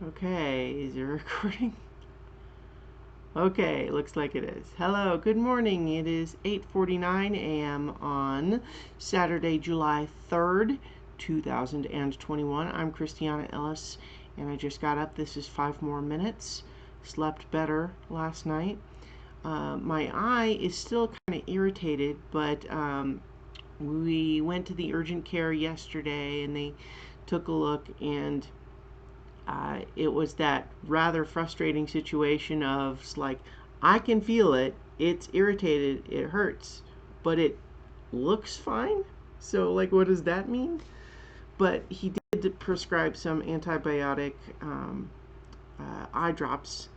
Okay, is it recording? Okay, looks like it is. Hello, good morning. It is 8:49 a.m. on Saturday, July 3rd, 2021. I'm Christiana Ellis, and I just got up. This is 5 more minutes. Slept better last night. My eye is still kind of irritated, but we went to the urgent care yesterday, and they took a look, and it was that rather frustrating situation of like, I can feel it, it's irritated, it hurts, but it looks fine. So, like, what does that mean? But he did prescribe some antibiotic eye drops,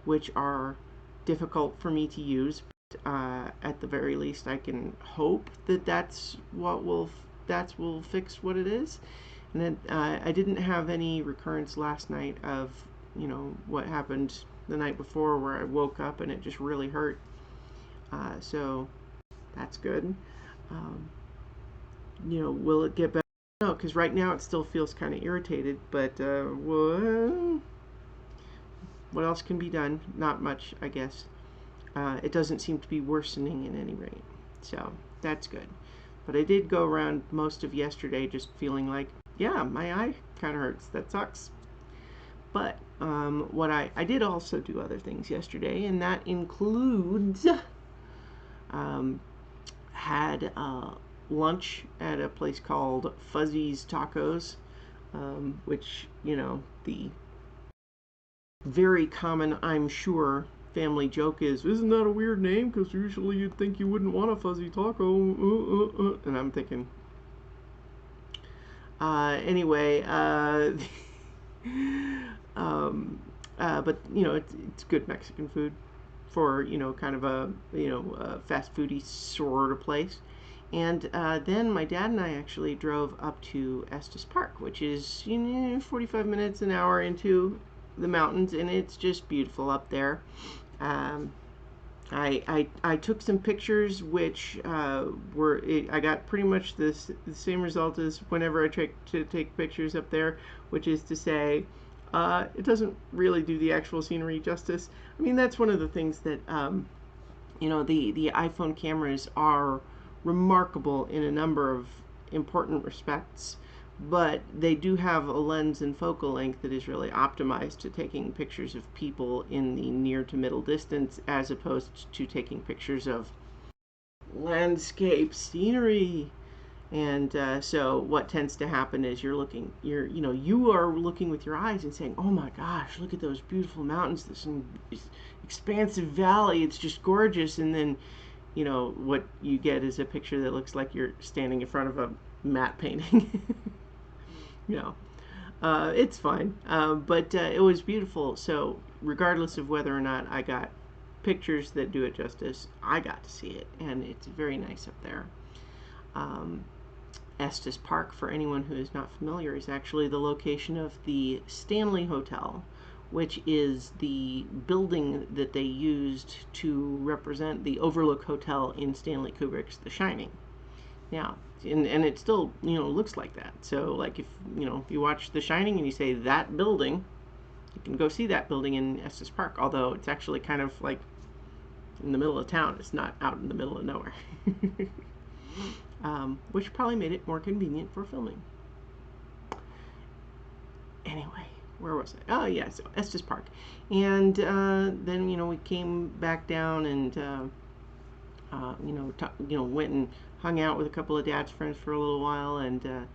which are difficult for me to use. But, at the very least, I can hope that that will fix what it is. And then I didn't have any recurrence last night of, what happened the night before where I woke up and it just really hurt. So that's good. Um, will it get better? No, because right now it still feels kind of irritated, but what else can be done? Not much, I guess. It doesn't seem to be worsening in any rate. So that's good. But I did go around most of yesterday just feeling like, yeah, my eye kind of hurts. That sucks. But what I did also do other things yesterday, and that includes um, had lunch at a place called Fuzzy's Tacos, which, the very common, I'm sure, family joke is, isn't that a weird name? Because usually you'd think you wouldn't want a fuzzy taco. And I'm thinking, anyway, um, but it's good Mexican food for kind of a fast foody sort of place. And then my dad and I actually drove up to Estes Park, which is 45 minutes an hour into the mountains, and it's just beautiful up there. Um, I took some pictures, which I got pretty much the same result as whenever I try to take pictures up there, which is to say, it doesn't really do the actual scenery justice. I mean, that's one of the things that the iPhone cameras are remarkable in a number of important respects, but they do have a lens and focal length that is really optimized to taking pictures of people in the near to middle distance, as opposed to taking pictures of landscape scenery. And so what tends to happen is you are looking with your eyes and saying, oh my gosh, look at those beautiful mountains, this expansive valley, it's just gorgeous. And then what you get is a picture that looks like you're standing in front of a matte painting. you know it's fine, but it was beautiful. So regardless of whether or not I got pictures that do it justice, I got to see it, and it's very nice up there. Estes Park, for anyone who is not familiar, is actually the location of the Stanley Hotel, which is the building that they used to represent the Overlook Hotel in Stanley Kubrick's The Shining. Now, and it still, looks like that. So, like, if you watch The Shining and you say that building, you can go see that building in Estes Park. Although it's actually kind of like in the middle of town. It's not out in the middle of nowhere. Which probably made it more convenient for filming. Anyway, where was I? Oh yeah, so Estes Park, and then we came back down and went and hung out with a couple of Dad's friends for a little while, and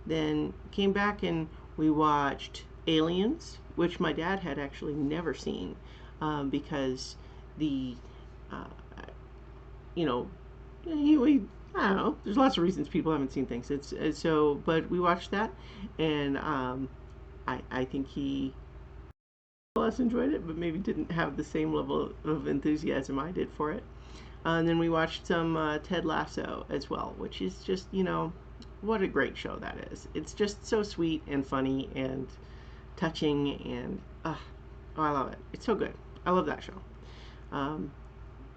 then came back and we watched Aliens, which my dad had actually never seen, because the uh, we I don't know. There's lots of reasons people haven't seen things. It's so, but we watched that, and I think he less enjoyed it, but maybe didn't have the same level of enthusiasm I did for it. And then we watched some Ted Lasso as well, which is just, what a great show that is. It's just so sweet and funny and touching, and oh, I love it. It's so good. I love that show.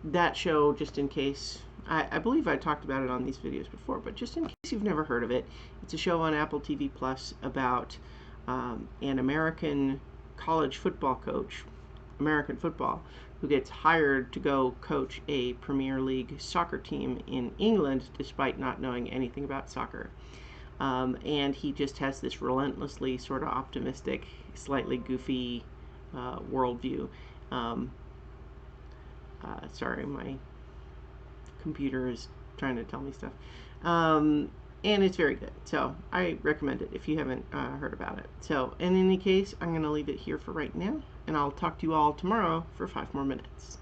That show, just in case, I believe I talked about it on these videos before, but just in case you've never heard of it, it's a show on Apple TV Plus about an American college football coach, American football, who gets hired to go coach a Premier League soccer team in England despite not knowing anything about soccer. And he just has this relentlessly sort of optimistic, slightly goofy worldview. Sorry, my computer is trying to tell me stuff. And it's very good. So I recommend it if you haven't heard about it. So in any case, I'm going to leave it here for right now, and I'll talk to you all tomorrow for 5 more minutes.